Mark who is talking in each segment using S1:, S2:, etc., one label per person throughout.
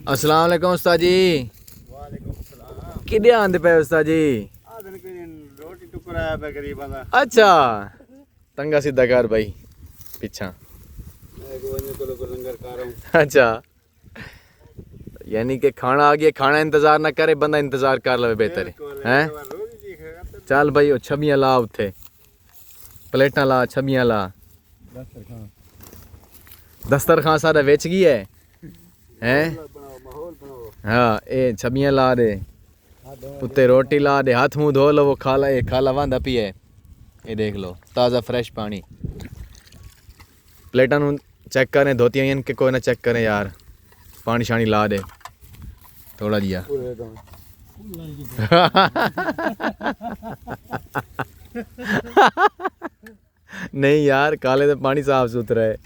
S1: अस्सलाम वालेकुम उस्ताद जी।
S2: वालेकुम सलाम।
S1: किदे आंदे पे उस्ताद जी?
S2: आदन कोई रोटी टुकराया पे गरीबां दा।
S1: अच्छा तंगा सीधा कर भाई पीछा।
S2: मैं को वने को लंगर खा रहा हूं।
S1: अच्छा यानी कि खाना आ गया, खाना इंतजार ना करे, बंदा इंतजार कर लवे बेहतर है हैं।
S2: रोटी दी खाएगा तो
S1: चल भाई ओ छबियां ला, उथे प्लेटां ला, छबियां ला। दस्तरखान सारा वेच गई है हैं।
S2: बनाओ माहौल बनाओ।
S1: हाँ ए छबियां ला दे, उत्ते रोटी ला दे, हाथ मुंह धो लो। वो खाला ये खाला वांदा पी है, ये देख लो ताज़ा फ्रेश पानी। प्लेटां नूं चेक करें, धोतियां इनके कोई ना चेक करें यार। पानी शानी ला दे थोड़ा जिया।
S2: पूरे तो
S1: नहीं यार काले तो पानी साफ सुथरा है।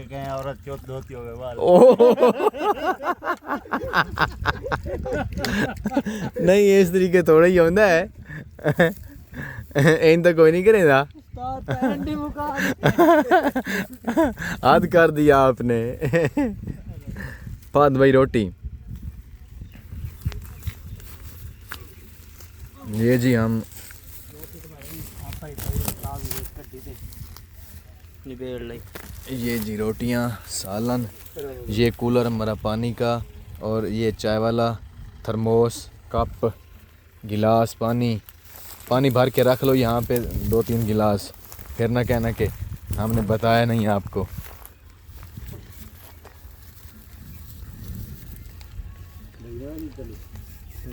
S2: कहीं औरत चोट धोती होवे वाल।
S1: नहीं इस तरीके थोड़ा ही होता है। इन तो कोई नहीं करेगा। हाथ कर दिया आपने। फाद भाई रोटी ये जी हम ये जी रोटियां, सालन, ये कूलर हमारा पानी का, और ये चाय वाला थर्मोस, कप, गिलास, पानी भर के रख लो यहाँ पे 2-3 गिलास। फिर ना कहना कि हमने बताया नहीं आपको।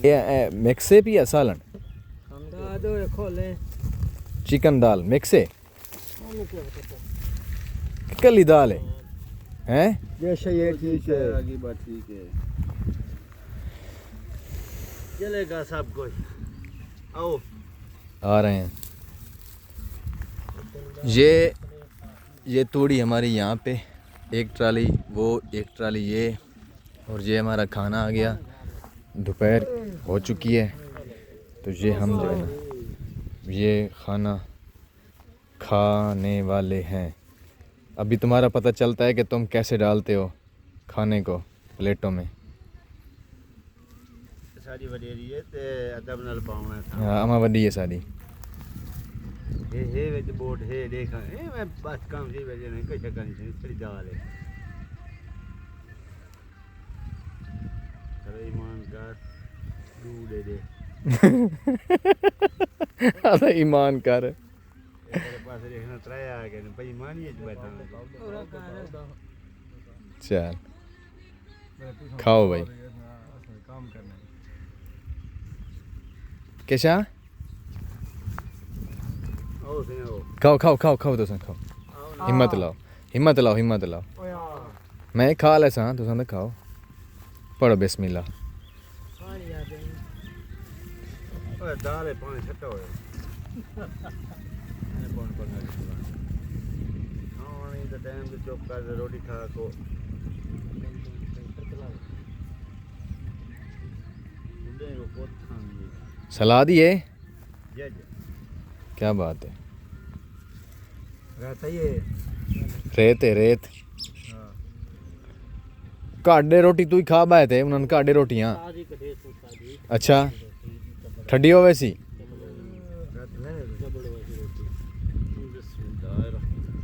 S1: ये मिक्स है पिया सालन, चिकन दाल मिक्स है, कली दाल है हैं।
S2: जैसे ये ठीक है आगे बात ठीक है चलेगा सब कुछ। आओ
S1: आ रहे हैं। ये तूड़ी हमारी यहाँ पे, एक ट्राली वो, एक ट्राली ये, और ये हमारा खाना आ गया। दोपहर हो चुकी है तो ये हम जो है ना ये खाना खाने वाले हैं। अभी तुम्हारा पता चलता है कि तुम कैसे डालते हो खाने को प्लेटों में।
S2: सारी वडेरी है ते अदब नाल पाउना है।
S1: हाँ अमा वड्डी है सारी।
S2: हे विच बोट हे देखा ए मैं बस काम से वजह नहीं कोई चक्कर नहीं थोड़ी दाल है। अरे ईमानदार दूध दे दे।
S1: अरे ईमान कर।
S2: तेरे पास देखना ट्राई आ गया भाई मानिए बैठा।
S1: चल खाओ भाई।
S2: काम करना
S1: कैसा
S2: ओ सुनो
S1: खाओ खाओ खाओ खाओ तुम खाओ। हिम्मत लाओ हिम्मत लाओ हिम्मत लाओ। मैं खा ले सा तुम तो खाओ। पढ़ो बिस्मिल्लाह।
S2: ओए दाल है पानी छट्टा होया। मैं कौन करना हाँ नहीं तो टाइम पे चुप कर रोटी खा को
S1: सलाद ही है।
S2: जज
S1: क्या बात है।
S2: रहता ही है
S1: रेत है रेत। काडे रोटी तू ही खा पाए थे उन्होंने काडे रोटियां। अच्छा ठंडी हो वैसी।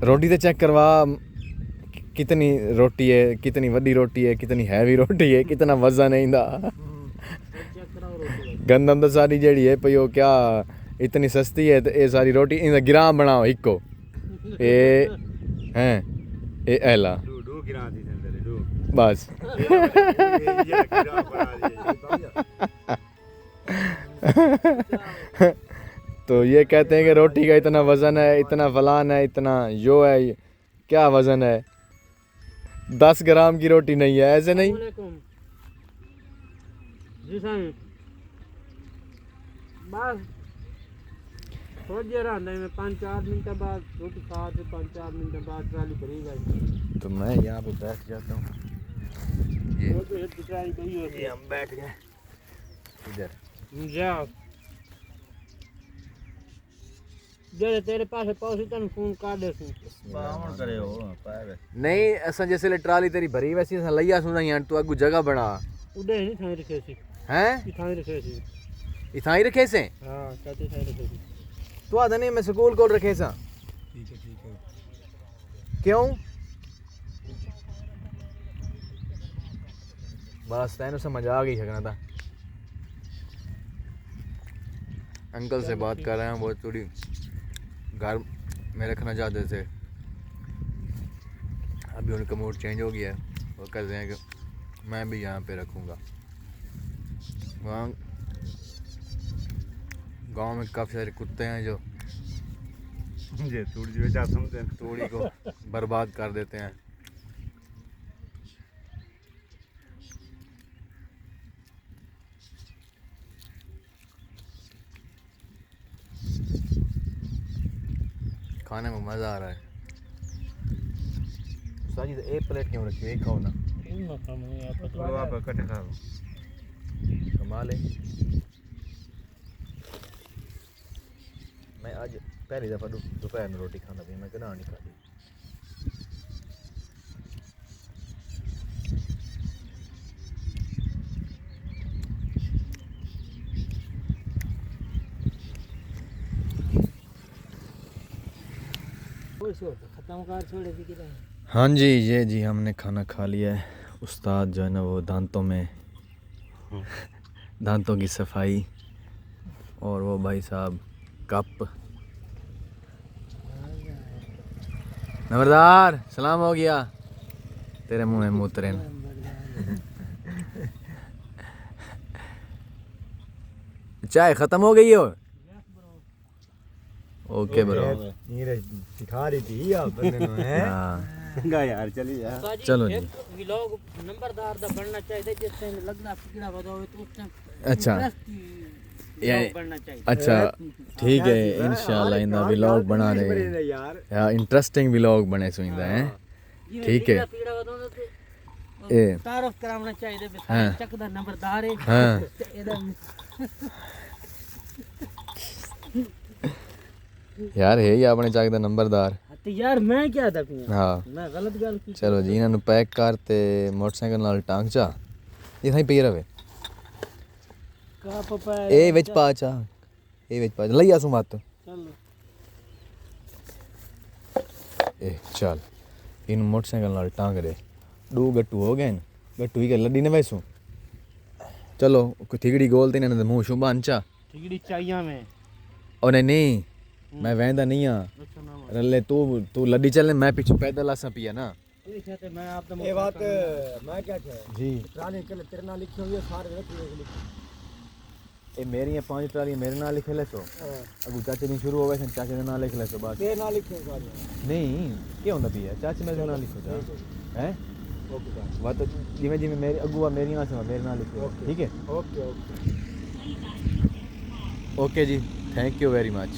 S1: रोटी तो चेक करवा कितनी रोटी है, कितनी वड्डी रोटी है, कितनी हैवी रोटी है, कितना वजन है इंदा। गंदम तो सारी जड़ी है पई क्या इतनी सस्ती है तो ये सारी रोटी इंदा गिराम बनाओ इको ए हैं ए एला
S2: दो गिरा दी संदले दो
S1: बस। तो ये कहते हैं कि रोटी का इतना वज़न है, इतना फलान है, इतना यो है। क्या वज़न है? 10 ग्राम की रोटी नहीं है, ऐसे नहीं।
S3: बस थोड़ी देर आंदा में 5-4 मिनट बाद रोटी खा के 5-4 मिनट बाद ट्राली भरेगा।
S1: तो मैं यहाँ पे बैठ जाता हूँ।
S2: ये हम बैठ गए
S1: इधर।
S3: जाओ जेड़े तेरे पास पहुंची तन फोन कर दे सू
S2: बावण करे हो पाए
S1: नहीं असां जैसे ट्राली तेरी भरी वैसी असां लईया सुना यार तू अगू जगह बना
S3: उडे नहीं थाई रखे सी
S1: हैं
S3: थाई रखे सी
S1: इथां ही रखे से
S3: हां चाची थाई रखे सी
S1: तू आदा नहीं मैं स्कूल कोल रखे सा
S2: ठीक है
S1: क्यों बस तैनू समझ आ गई सकना था अंकल से बात कर रहे हैं वो थोड़ी घर में रखना चाहते थे अभी उनका मूड चेंज हो गया है वो कर रहे हैं कि मैं भी यहाँ पे रखूँगा वहाँ गांव में काफ़ी सारे कुत्ते हैं जो
S2: ये तूड़ी जो जा समझे
S1: तोड़ी को बर्बाद कर देते हैं खाने में मज़ा आ रहा है साजी तो एक प्लेट क्यों रखी एक खाओ ना
S3: ना काम नहीं आता
S2: तो आप कटे खा लो
S1: कमाल है मैं आज पहली दफ़ा दोपहर में रोटी खाना भी मैं कदा नहीं खाती
S3: खत्म कर छोड़े थी किधर
S1: हाँ जी ये जी हमने खाना खा लिया है उस्ताद जो है ना वो दांतों की सफाई और वो भाई साहब कप नंबरदार सलाम हो गया तेरे मुंह में मूतरे न। चाय ख़त्म हो गई हो ओके ब्रो
S2: ये सिखा रही थी आप बंदे ने हैं
S1: हाँ
S2: गा यार चली जा
S1: चलो जी
S3: व्लॉग नंबरदार दा बनना चाहिए जिस टाइम लगना कीड़ा बताओ तो उस टाइम
S1: अच्छा
S3: व्लॉग बनना चाहिए
S1: अच्छा ठीक है इंशाल्लाह इंदा व्लॉग बना रहे हैं
S2: यार
S1: यार इंटरेस्टिंग व्लॉग बने सुनिंदा है ठीक है
S3: कीड़ा बताओ तो
S1: ए
S3: तारफ करावना चाहिए
S1: हाँ।
S3: चक दा नंबरदार है
S1: हाँ
S3: एदा
S1: यार है ही अपने चाक दा नंबरदार
S3: तो यार मैं क्या था पिया
S1: हाँ
S3: मैं गलत गल की
S1: चलो जी इन्होंने पैक कर ते मोटरसाइकिल नाल टांग चा ये थाई पई रवे
S3: का पपा
S1: ए विच पा चा ए विच पा लई आसू मत
S3: चल
S1: ए चल इन मोटरसाइकिल नाल टांग दे दो गट्टू हो गए गट्टू ही कर लड्डी ने वैसू चलो कोई थिगड़ी गोल ते इन्होंने मुंह शू बन चा
S3: ठिगड़ी चाहिए मैं
S1: और नहीं मैं वहदा नहीं हाँ
S3: अच्छा ना
S1: रले तू लड्डी चलने मैं पीछे पैदल आसा पिया ना
S3: ठीक है मैं आप तो
S2: ये बात मैं क्या कह
S1: जी
S2: ट्राली के तेरे नाम लिखी हुई है सारे रख लिखी
S1: ये मेरी ये 5 ट्राली मेरे नाल लिखे ले सो अगू चाचे ने शुरू हो गए चाचे ने नाल लिख ले सो बस
S2: तेरे नाम लिखे सारे
S1: नहीं क्या होंदा पिया चाचे मेरे नाल लिखो जा हैं
S2: ओके सर
S1: बात जिमें जिमें मेरी अगुआ मेरी आसा मेरे नाल लिखो ठीक है
S2: ओके ओके
S1: ओके जी थैंक यू वेरी मच